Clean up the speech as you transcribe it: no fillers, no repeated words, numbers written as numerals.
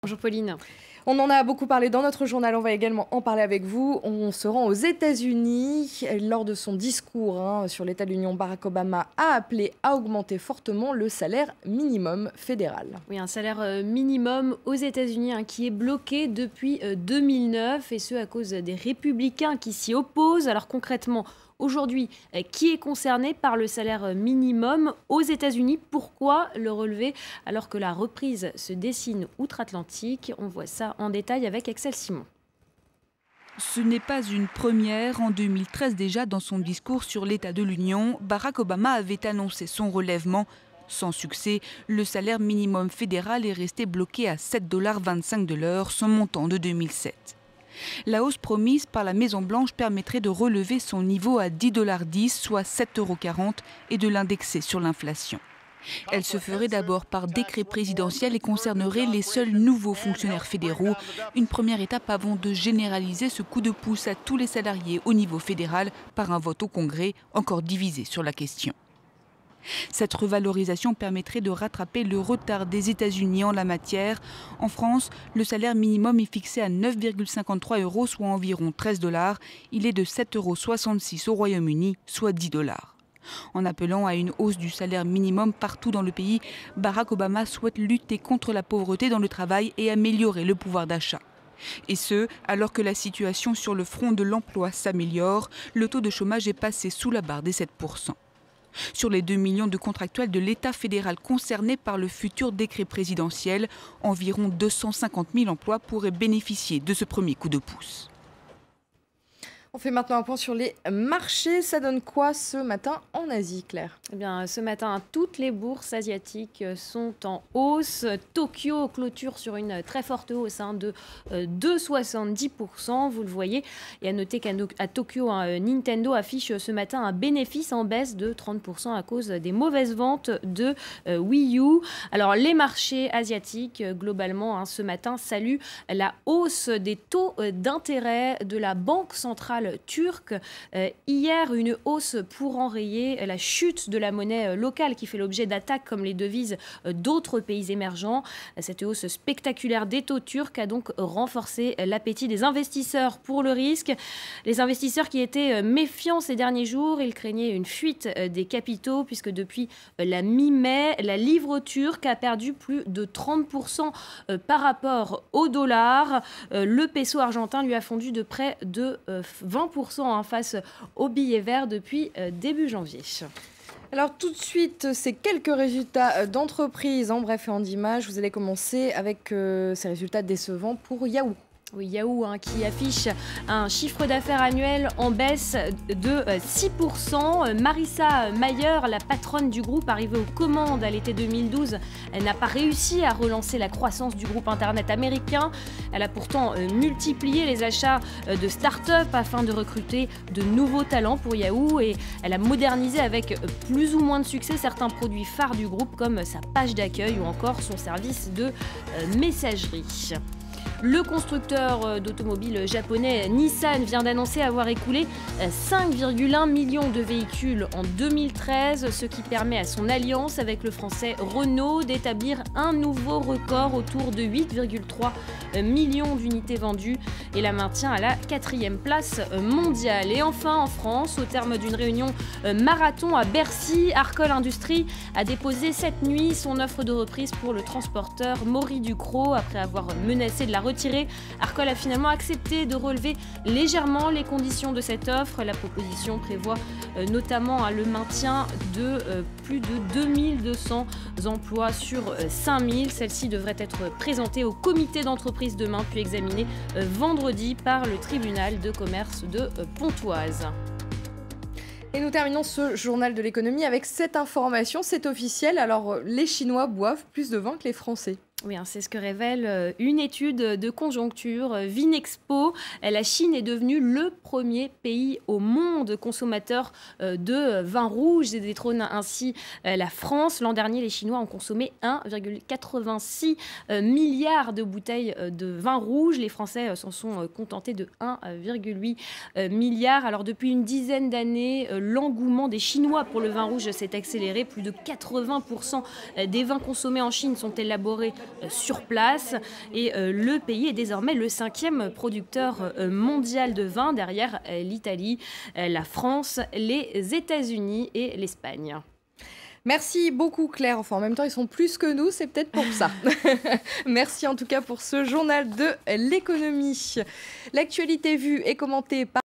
Bonjour Pauline. On en a beaucoup parlé dans notre journal, on va également en parler avec vous. On se rend aux États-Unis. Lors de son discours sur l'état de l'Union, Barack Obama a appelé à augmenter fortement le salaire minimum fédéral. Oui, un salaire minimum aux États-Unis qui est bloqué depuis 2009 et ce à cause des républicains qui s'y opposent. Alors concrètement, aujourd'hui, qui est concerné par le salaire minimum aux États-Unis? Pourquoi le relever alors que la reprise se dessine outre-Atlantique? On voit ça en détail avec Axel Simon. Ce n'est pas une première. En 2013 déjà, dans son discours sur l'état de l'Union, Barack Obama avait annoncé son relèvement. Sans succès, le salaire minimum fédéral est resté bloqué à 7,25 $ de l'heure, son montant de 2007. La hausse promise par la Maison-Blanche permettrait de relever son niveau à 10,10 $, soit 7,40 €, et de l'indexer sur l'inflation. Elle se ferait d'abord par décret présidentiel et concernerait les seuls nouveaux fonctionnaires fédéraux. Une première étape avant de généraliser ce coup de pouce à tous les salariés au niveau fédéral par un vote au Congrès, encore divisé sur la question. Cette revalorisation permettrait de rattraper le retard des États-Unis en la matière. En France, le salaire minimum est fixé à 9,53 €, soit environ 13 $. Il est de 7,66 € au Royaume-Uni, soit 10 $. En appelant à une hausse du salaire minimum partout dans le pays, Barack Obama souhaite lutter contre la pauvreté dans le travail et améliorer le pouvoir d'achat. Et ce, alors que la situation sur le front de l'emploi s'améliore, le taux de chômage est passé sous la barre des 7%. Sur les 2 millions de contractuels de l'État fédéral concernés par le futur décret présidentiel, environ 250 000 emplois pourraient bénéficier de ce premier coup de pouce. On fait maintenant un point sur les marchés. Ça donne quoi ce matin en Asie, Claire? Eh bien, ce matin, toutes les bourses asiatiques sont en hausse. Tokyo clôture sur une très forte hausse de 2,70%. Vous le voyez. Et à noter qu'à Tokyo, Nintendo affiche ce matin un bénéfice en baisse de 30% à cause des mauvaises ventes de Wii U. Alors, les marchés asiatiques, globalement, ce matin, saluent la hausse des taux d'intérêt de la Banque centrale turque. Hier, une hausse pour enrayer la chute de la monnaie locale qui fait l'objet d'attaques comme les devises d'autres pays émergents. Cette hausse spectaculaire des taux turcs a donc renforcé l'appétit des investisseurs pour le risque. Les investisseurs qui étaient méfiants ces derniers jours, ils craignaient une fuite des capitaux puisque depuis la mi-mai, la livre turque a perdu plus de 30% par rapport au dollar. Le peso argentin lui a fondu de près de 20% face au billet vert depuis début janvier. Alors tout de suite, c'est quelques résultats d'entreprise en bref et en images. Vous allez commencer avec ces résultats décevants pour Yahoo. Oui, Yahoo qui affiche un chiffre d'affaires annuel en baisse de 6%. Marissa Mayer, la patronne du groupe arrivée aux commandes à l'été 2012, elle n'a pas réussi à relancer la croissance du groupe Internet américain. Elle a pourtant multiplié les achats de start-up afin de recruter de nouveaux talents pour Yahoo et elle a modernisé avec plus ou moins de succès certains produits phares du groupe comme sa page d'accueil ou encore son service de messagerie. Le constructeur d'automobiles japonais Nissan vient d'annoncer avoir écoulé 5,1 millions de véhicules en 2013, ce qui permet à son alliance avec le français Renault d'établir un nouveau record autour de 8,3 millions d'unités vendues et la maintient à la 4e place mondiale. Et enfin en France, au terme d'une réunion marathon à Bercy, Arcole Industries a déposé cette nuit son offre de reprise pour le transporteur Maury Ducrot après avoir menacé de la retirer. Arcole a finalement accepté de relever légèrement les conditions de cette offre. La proposition prévoit notamment le maintien de plus de 2200 emplois sur 5000. Celle-ci devrait être présentée au comité d'entreprise demain puis examinée vendredi par le tribunal de commerce de Pontoise. Et nous terminons ce journal de l'économie avec cette information, c'est officiel. Alors les Chinois boivent plus de vin que les Français. Oui, c'est ce que révèle une étude de conjoncture Vinexpo. La Chine est devenue le premier pays au monde consommateur de vin rouge et détrône ainsi la France. L'an dernier, les Chinois ont consommé 1,86 milliard de bouteilles de vin rouge. Les Français s'en sont contentés de 1,8 milliard. Alors depuis une dizaine d'années, l'engouement des Chinois pour le vin rouge s'est accéléré. Plus de 80% des vins consommés en Chine sont élaborés sur place. Et le pays est désormais le 5e producteur mondial de vin, derrière l'Italie, la France, les États-Unis et l'Espagne. Merci beaucoup Claire, enfin en même temps ils sont plus que nous, c'est peut-être pour ça. Merci en tout cas pour ce journal de l'économie. L'actualité vue et commentée par